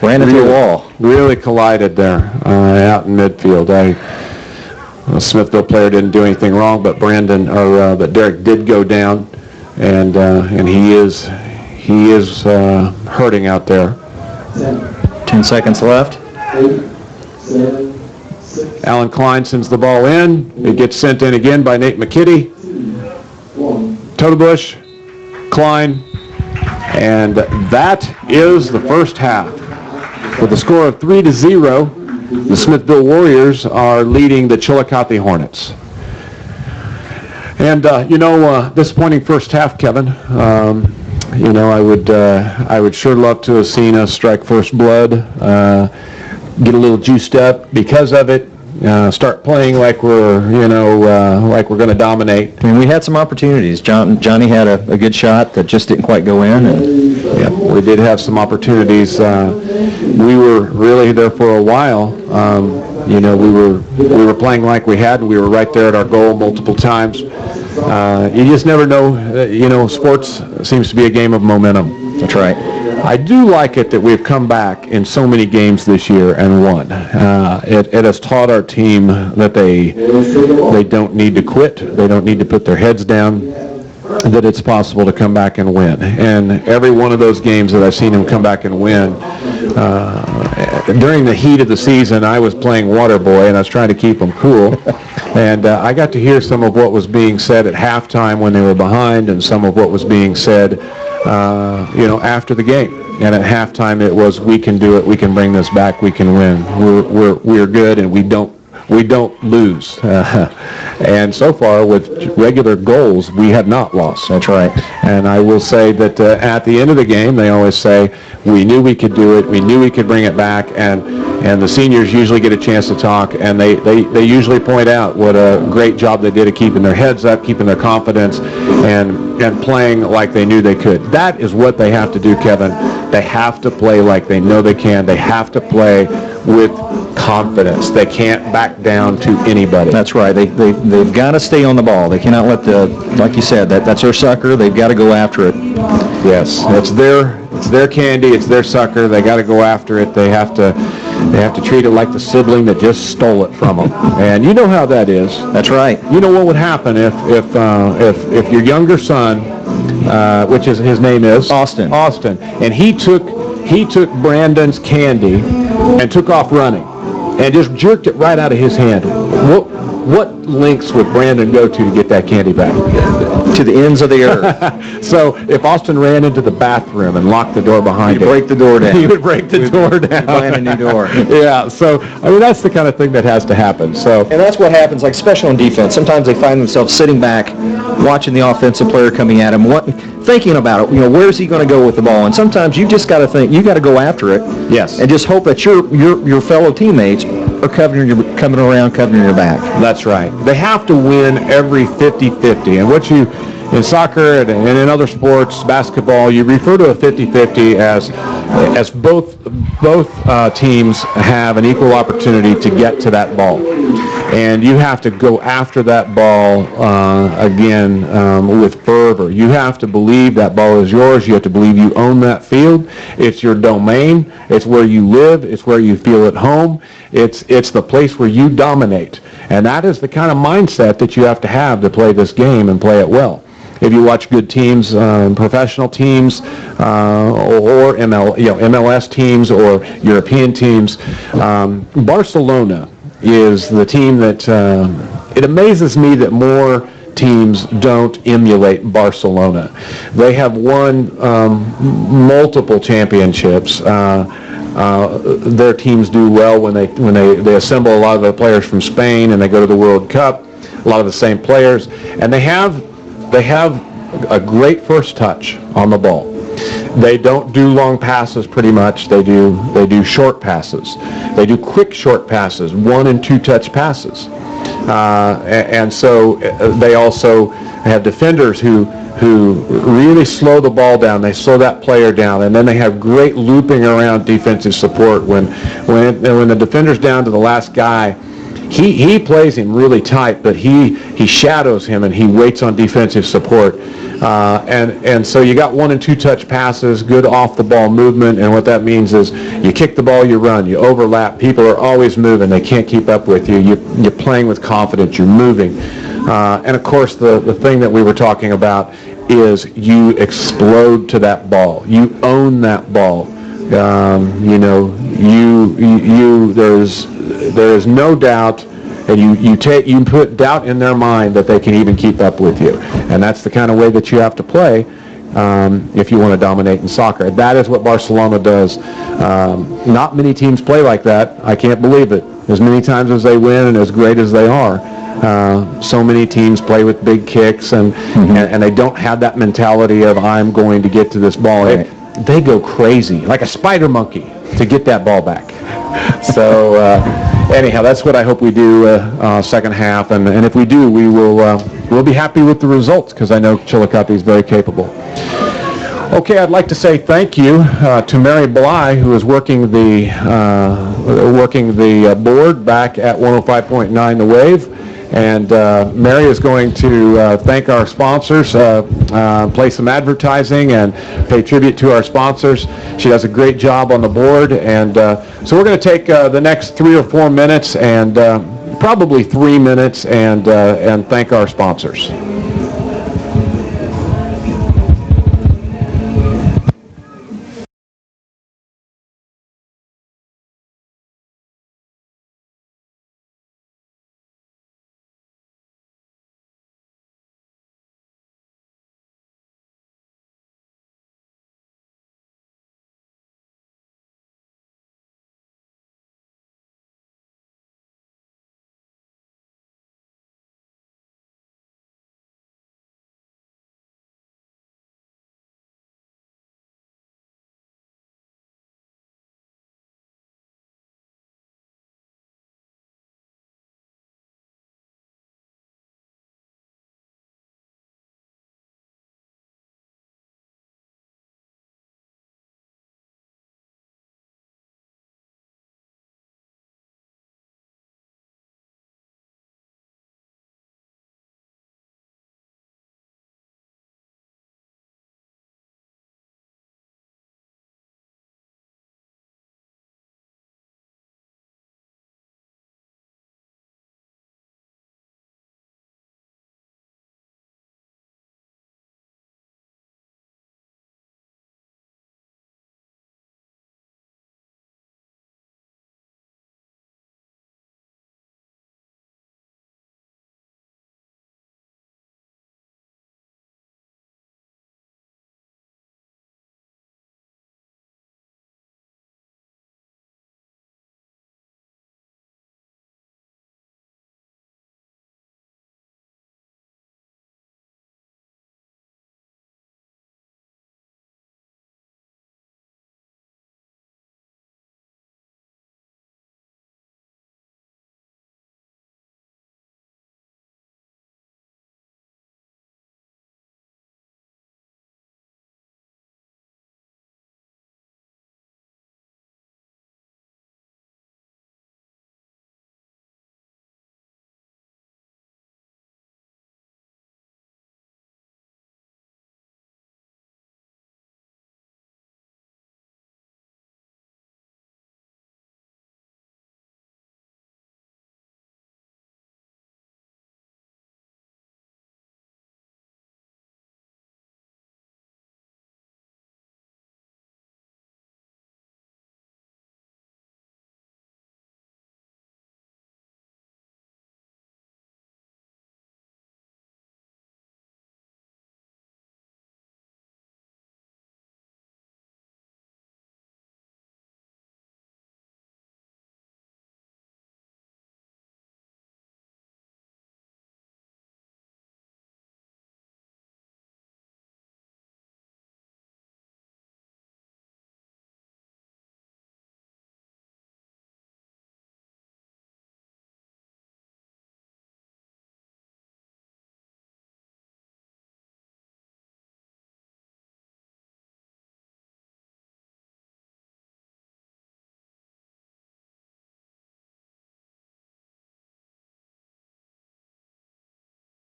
Ran into the wall. really collided there out in midfield. The Smithville player didn't do anything wrong, but but Derek did go down, and he is hurting out there. 10 seconds left. 8, 7, 6, Alan Klein sends the ball in. It gets sent in again by Nate McKitty. 1. Totebush, Klein, and that is the first half. With a score of 3-0, the Smithville Warriors are leading the Chillicothe Hornets. And disappointing first half, Kevin. I would sure love to have seen us strike first blood, get a little juiced up because of it, start playing like we're going to dominate. I mean, we had some opportunities. Johnny had a good shot that just didn't quite go in. And yeah, we did have some opportunities. We were really there for a while. We were playing like we had, and we were right there at our goal multiple times. You just never know. Sports seems to be a game of momentum. That's right. I do like it that we've come back in so many games this year and won. It has taught our team that they don't need to quit. They don't need to put their heads down, that it's possible to come back and win. And every one of those games that I've seen them come back and win, during the heat of the season, I was playing water boy, and I was trying to keep them cool. And I got to hear some of what was being said at halftime when they were behind, and some of what was being said after the game. And at halftime it was, we can do it, we can bring this back, we can win. We're good, and we don't lose. And so far, with regular goals, we have not lost. That's right. And I will say that at the end of the game, they always say, we knew we could do it, we knew we could bring it back, and the seniors usually get a chance to talk, and they usually point out what a great job they did of keeping their heads up, keeping their confidence, and playing like they knew they could. That is what they have to do, Kevin. They have to play like they know they can. They have to play with confidence. They can't back down to anybody. That's right. They've got to stay on the ball. They cannot let like you said, that's their sucker. They've got to go after it. Yes, it's their candy. It's their sucker. They got to go after it. They have to treat it like the sibling that just stole it from them. And you know how that is. That's right. You know what would happen if your younger son, which is his name is Austin, and he took Brandon's candy and took off running and just jerked it right out of his hand. What lengths would Brandon go to get that candy back? To the ends of the earth. So if Austin ran into the bathroom and locked the door behind him, break the door down. He would break the door down. Buying a new door. Yeah. So that's the kind of thing that has to happen. So. And that's what happens, like especially on defense. Sometimes they find themselves sitting back, watching the offensive player coming at them, thinking about it. Where's he going to go with the ball? And sometimes you just got to think. You got to go after it. Yes. And just hope that your fellow teammates are coming around, covering your back. That's right. They have to win every 50-50. And in soccer and in other sports, basketball, you refer to a 50-50 as both teams have an equal opportunity to get to that ball. And you have to go after that ball with fervor. You have to believe that ball is yours. You have to believe you own that field. It's your domain. It's where you live. It's where you feel at home. It's the place where you dominate. And that is the kind of mindset that you have to play this game and play it well. If you watch good teams, professional teams, or MLS teams or European teams, Barcelona is the team that it amazes me that more teams don't emulate Barcelona. They have won multiple championships. Their teams do well when they assemble a lot of the players from Spain and they go to the World Cup. A lot of the same players, and they have a great first touch on the ball. They don't do long passes pretty much. They do short passes. They do quick short passes, 1 and 2 touch passes. And so they also have defenders who really slow the ball down. They slow that player down, and then they have great looping around defensive support. When the defender's down to the last guy, he plays him really tight, but he shadows him and he waits on defensive support. And so you got 1 and 2 touch passes, good off the ball movement, and what that means is you kick the ball, you run, you overlap. People are always moving; they can't keep up with you. You're playing with confidence. You're moving, and of course the thing that we were talking about is you explode to that ball. You own that ball. There is no doubt, and you put doubt in their mind that they can even keep up with you, and that's the kind of way that you have to play if you want to dominate in soccer. That is what Barcelona does. Not many teams play like that. I can't believe it. As many times as they win and as great as they are, so many teams play with big kicks and they don't have that mentality of I'm going to get to this ball. Right. They go crazy, like a spider monkey, to get that ball back. So anyhow, that's what I hope we do second half, and if we do, we'll be happy with the results because I know Chillicothe is very capable. Okay, I'd like to say thank you to Mary Bly, who is working the board back at 105.9 The Wave. And Mary is going to thank our sponsors, play some advertising, and pay tribute to our sponsors. She does a great job on the board. And so we're going to take the next 3 or 4 minutes, and probably 3 minutes, and thank our sponsors.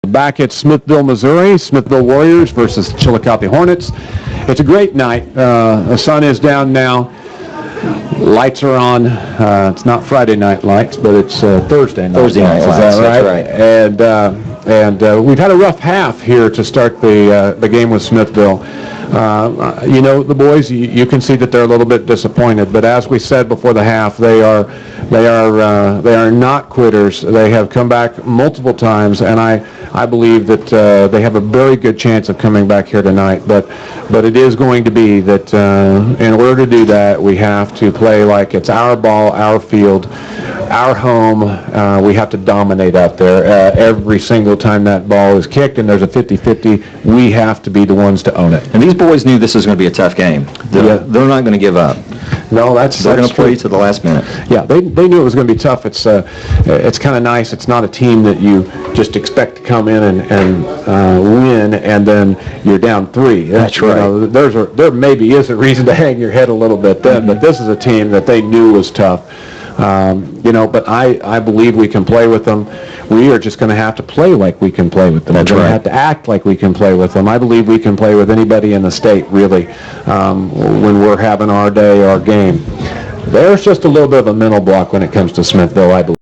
Back at Smithville, Missouri, Smithville Warriors versus Chillicothe Hornets. It's a great night. The sun is down now. Lights are on. It's not Friday night lights, but it's Thursday night. Thursday night lights, lights, is that right? that's right. And we've had a rough half here to start the game with Smithville. The boys, you can see that they're a little bit disappointed. But as we said before the half, they are not quitters. They have come back multiple times, and I believe that they have a very good chance of coming back here tonight. But it is going to be that in order to do that, we have to play like it's our ball, our field, our home. We have to dominate out there. Every single time that ball is kicked and there's a 50-50, we have to be the ones to own it. And these boys knew this was going to be a tough game. They're not going to give up. No, They're going to play to the last minute. Yeah, they knew it was going to be tough. It's kind of nice. It's not a team that you just expect to come in and win, and then you're down 3. That's right. There maybe is a reason to hang your head a little bit then, but this is a team that they knew was tough. But I believe we can play with them. We are just going to have to play like we can play with them. That's We're going right. to have to act like we can play with them. I believe we can play with anybody in the state, really, when we're having our day, our game. There's just a little bit of a mental block when it comes to Smithville, I believe.